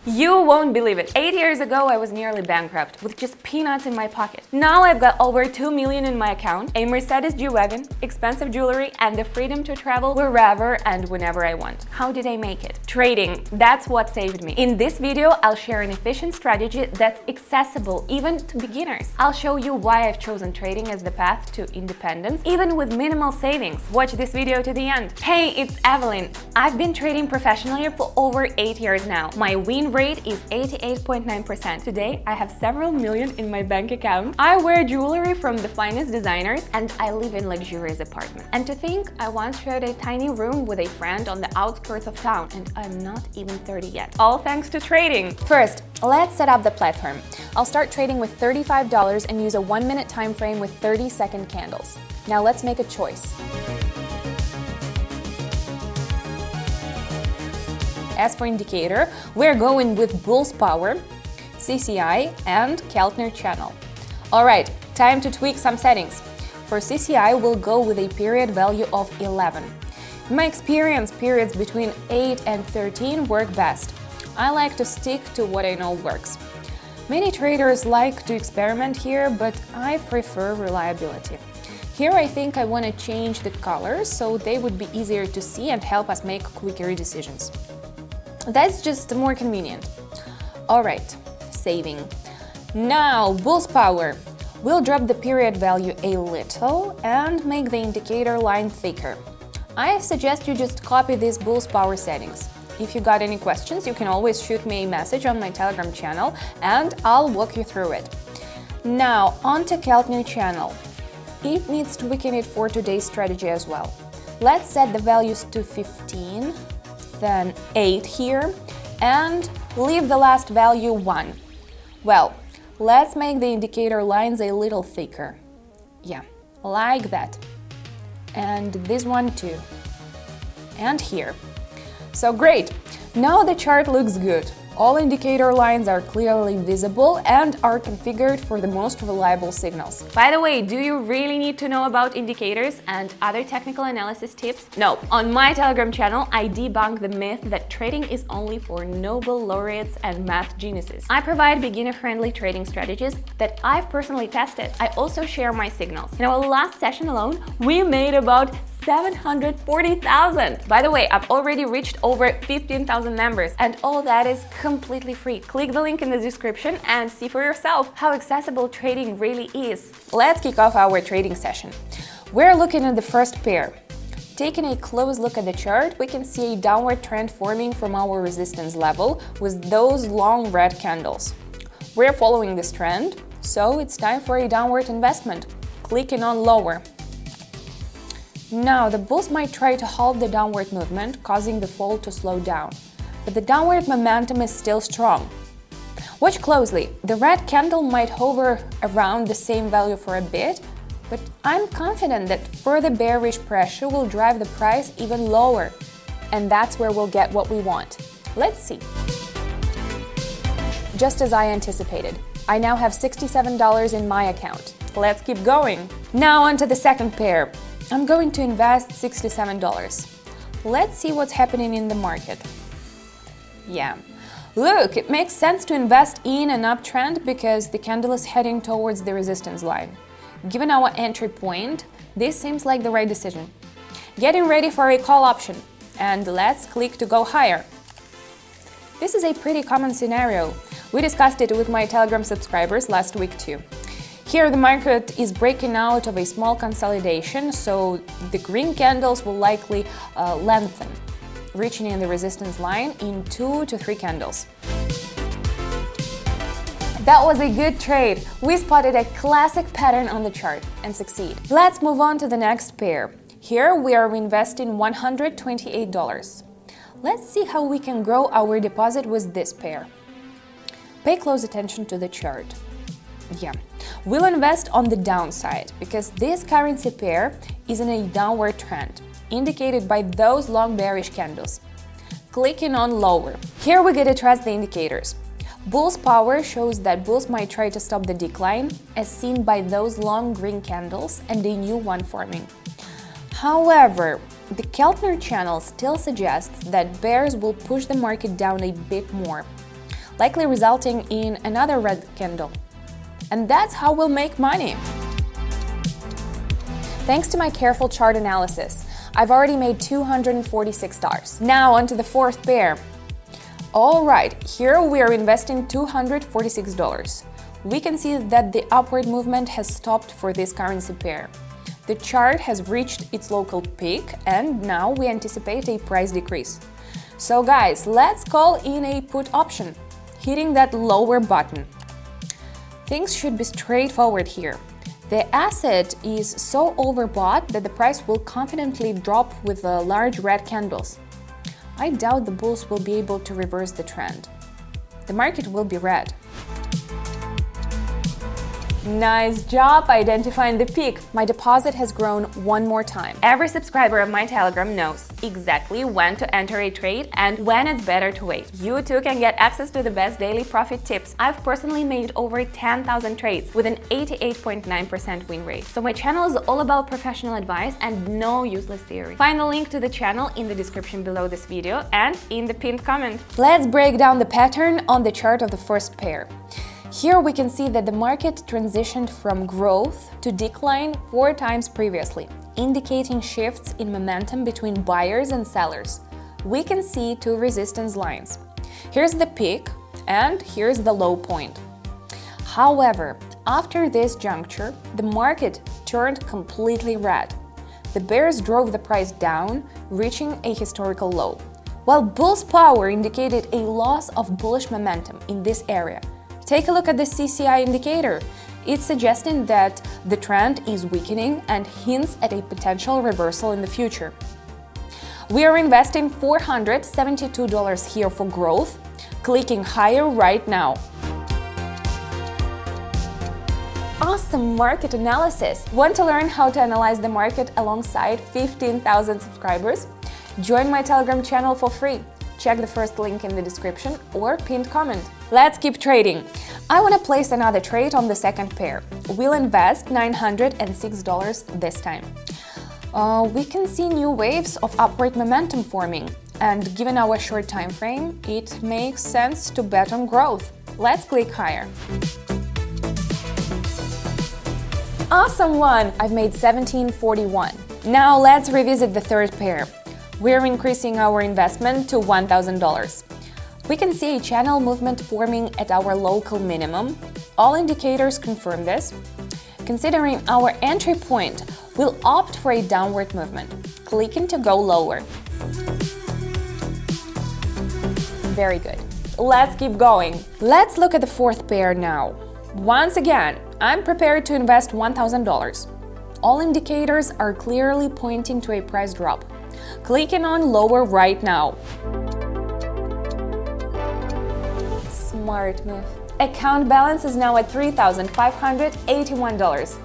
You won't believe it. 8 years ago, I was nearly bankrupt with just peanuts in my pocket. Now I've got over 2 million in my account, a Mercedes G-Wagon, expensive jewelry, and the freedom to travel wherever and whenever I want. How did I make it? Trading. That's what saved me. In this video, I'll share an efficient strategy that's accessible even to beginners. I'll show you why I've chosen trading as the path to independence, even with minimal savings. Watch this video to the end. Hey, it's Evelyn. I've been trading professionally for over 8 years now. My win rate is 88.9%. Today, I have several million in my bank account. I wear jewelry from the finest designers, and I live in luxurious apartment. And to think, I once shared a tiny room with a friend on the outskirts of town, and I'm not even 30 yet. All thanks to trading. First, let's set up the platform. I'll start trading with $35 and use a 1-minute time frame with 30-second candles. Now let's make a choice. As for indicator, we're going with Bulls Power, CCI, and Keltner channel. Alright, time to tweak some settings. For CCI, we'll go with a period value of 11. In my experience, periods between 8 and 13 work best. I like to stick to what I know works. Many traders like to experiment here, but I prefer reliability. Here I think I want to change the colors so they would be easier to see and help us make quicker decisions. That's just more convenient. Alright, saving. Now, Bulls Power. We'll drop the period value a little and make the indicator line thicker. I suggest you just copy these Bulls Power settings. If you got any questions, you can always shoot me a message on my Telegram channel and I'll walk you through it. Now, on to Keltner channel. It needs tweaking it for today's strategy as well. Let's set the values to 15, then 8 here, and leave the last value 1. Well, let's make the indicator lines a little thicker. Yeah, like that. And this one too. And here. So great! Now the chart looks good. All indicator lines are clearly visible and are configured for the most reliable signals. By the way, do you really need to know about indicators and other technical analysis tips? No. On my Telegram channel, I debunk the myth that trading is only for Nobel laureates and math geniuses. I provide beginner-friendly trading strategies that I've personally tested. I also share my signals. In our last session alone, we made about 740,000. By the way, I've already reached over 15,000 members, and all that is completely free. Click the link in the description and see for yourself how accessible trading really is. Let's kick off our trading session. We're looking at the first pair. Taking a close look at the chart, we can see a downward trend forming from our resistance level with those long red candles. We're following this trend, so it's time for a downward investment. Clicking on lower. Now, the bulls might try to halt the downward movement, causing the fall to slow down. But the downward momentum is still strong. Watch closely. The red candle might hover around the same value for a bit, but I'm confident that further bearish pressure will drive the price even lower. And that's where we'll get what we want. Let's see. Just as I anticipated, I now have $67 in my account. Let's keep going. Now on to the second pair. I'm going to invest $67. Let's see what's happening in the market. Yeah, look, it makes sense to invest in an uptrend because the candle is heading towards the resistance line. Given our entry point, this seems like the right decision. Getting ready for a call option, and let's click to go higher. This is a pretty common scenario. We discussed it with my Telegram subscribers last week too. Here the market is breaking out of a small consolidation, so the green candles will likely lengthen, reaching in the resistance line in 2 to 3 candles. That was a good trade. We spotted a classic pattern on the chart and succeed. Let's move on to the next pair. Here we are investing $128. Let's see how we can grow our deposit with this pair. Pay close attention to the chart. Yeah, we'll invest on the downside because this currency pair is in a downward trend, indicated by those long bearish candles. Clicking on lower. Here we get to trust the indicators. Bulls Power shows that bulls might try to stop the decline, as seen by those long green candles and a new one forming. However, the Keltner channel still suggests that bears will push the market down a bit more. likely resulting in another red candle. And that's how we'll make money. Thanks to my careful chart analysis, I've already made $246. Now onto the fourth pair. Alright, here we are investing $246. We can see that the upward movement has stopped for this currency pair. The chart has reached its local peak and now we anticipate a price decrease. So guys, let's call in a put option, hitting that lower button. Things should be straightforward here. The asset is so overbought that the price will confidently drop with the large red candles. I doubt the bulls will be able to reverse the trend. The market will be red. Nice job identifying the peak. My deposit has grown one more time. Every subscriber of my Telegram knows exactly when to enter a trade and when it's better to wait. You too can get access to the best daily profit tips. I've personally made over 10,000 trades with an 88.9% win rate. So my channel is all about professional advice and no useless theory. Find the link to the channel in the description below this video and in the pinned comment. Let's break down the pattern on the chart of the first pair. Here we can see that the market transitioned from growth to decline 4 times previously, indicating shifts in momentum between buyers and sellers. We can see 2 resistance lines. Here's the peak and here's the low point. However, after this juncture, the market turned completely red. The bears drove the price down, reaching a historical low, while bulls' power indicated a loss of bullish momentum in this area. Take a look at the CCI indicator. It's suggesting that the trend is weakening and hints at a potential reversal in the future. We are investing $472 here for growth, clicking higher right now. Awesome market analysis! Want to learn how to analyze the market alongside 15,000 subscribers? Join my Telegram channel for free. Check the first link in the description or pinned comment. Let's keep trading. I want to place another trade on the second pair. We'll invest $906 this time. We can see new waves of upward momentum forming, and given our short time frame, it makes sense to bet on growth. Let's click higher. Awesome one! I've made $17.41. Now let's revisit the third pair. We're increasing our investment to $1,000. We can see a channel movement forming at our local minimum. All indicators confirm this. Considering our entry point, we'll opt for a downward movement, clicking to go lower. Very good. Let's keep going. Let's look at the fourth pair now. Once again, I'm prepared to invest $1,000. All indicators are clearly pointing to a price drop. Clicking on lower right now. Smart move. Account balance is now at $3,581.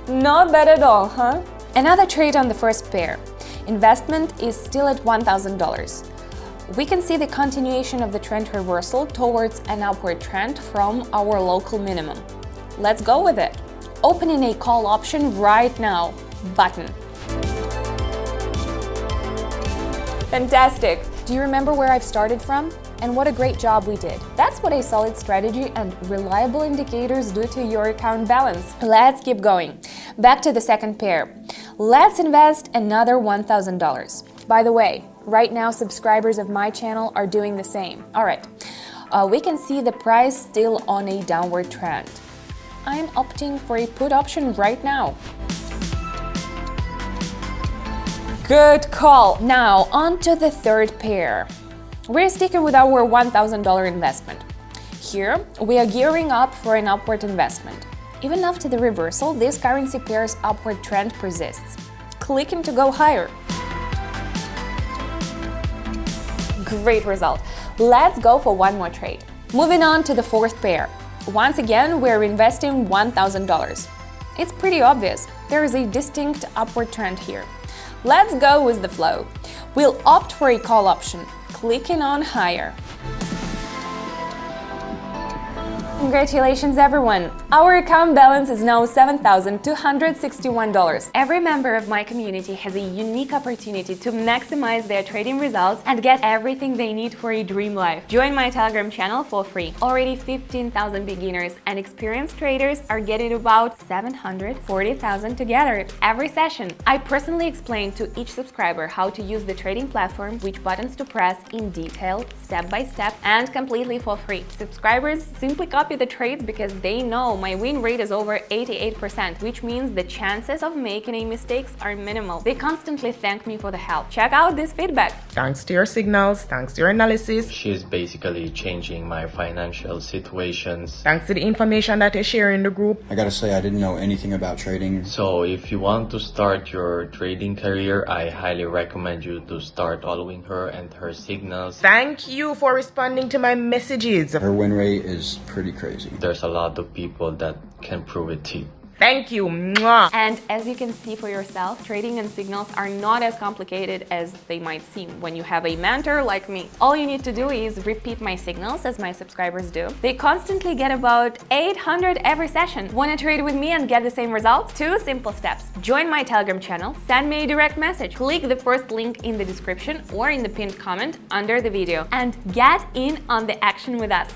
Not bad at all, huh? Another trade on the first pair. Investment is still at $1,000. We can see the continuation of the trend reversal towards an upward trend from our local minimum. Let's go with it. Opening a call option right now. Button. Fantastic! Do you remember where I've started from? And what a great job we did. That's what a solid strategy and reliable indicators do to your account balance. Let's keep going. Back to the second pair. Let's invest another $1,000. By the way, right now subscribers of my channel are doing the same. Alright, we can see the price still on a downward trend. I'm opting for a put option right now. Good call! Now, on to the third pair. We're sticking with our $1,000 investment. Here, we are gearing up for an upward investment. Even after the reversal, this currency pair's upward trend persists. Clicking to go higher. Great result! Let's go for one more trade. Moving on to the fourth pair. Once again, we're investing $1,000. It's pretty obvious. There is a distinct upward trend here. Let's go with the flow. We'll opt for a call option, clicking on higher. Congratulations everyone! Our account balance is now $7,261. Every member of my community has a unique opportunity to maximize their trading results and get everything they need for a dream life. Join my Telegram channel for free. Already 15,000 beginners and experienced traders are getting about 740,000 together every session. I personally explain to each subscriber how to use the trading platform, which buttons to press in detail, step by step, and completely for free. Subscribers simply copy the trades because they know my win rate is over 88%, which means the chances of making any mistakes are minimal. They constantly thank me for the help. Check out this feedback. Thanks to your signals, thanks to your analysis. She's basically changing my financial situations. Thanks to the information that you share in the group. I gotta say, I didn't know anything about trading. So if you want to start your trading career, I highly recommend you to start following her and her signals. Thank you for responding to my messages. Her win rate is pretty crazy. There's a lot of people that can prove it to you. Thank you. Mwah. And as you can see for yourself, trading and signals are not as complicated as they might seem when you have a mentor like me. All you need to do is repeat my signals as my subscribers do. They constantly get about 800 every session. Want to trade with me and get the same results? 2 simple steps. Join my Telegram channel, send me a direct message, click the first link in the description or in the pinned comment under the video, and get in on the action with us.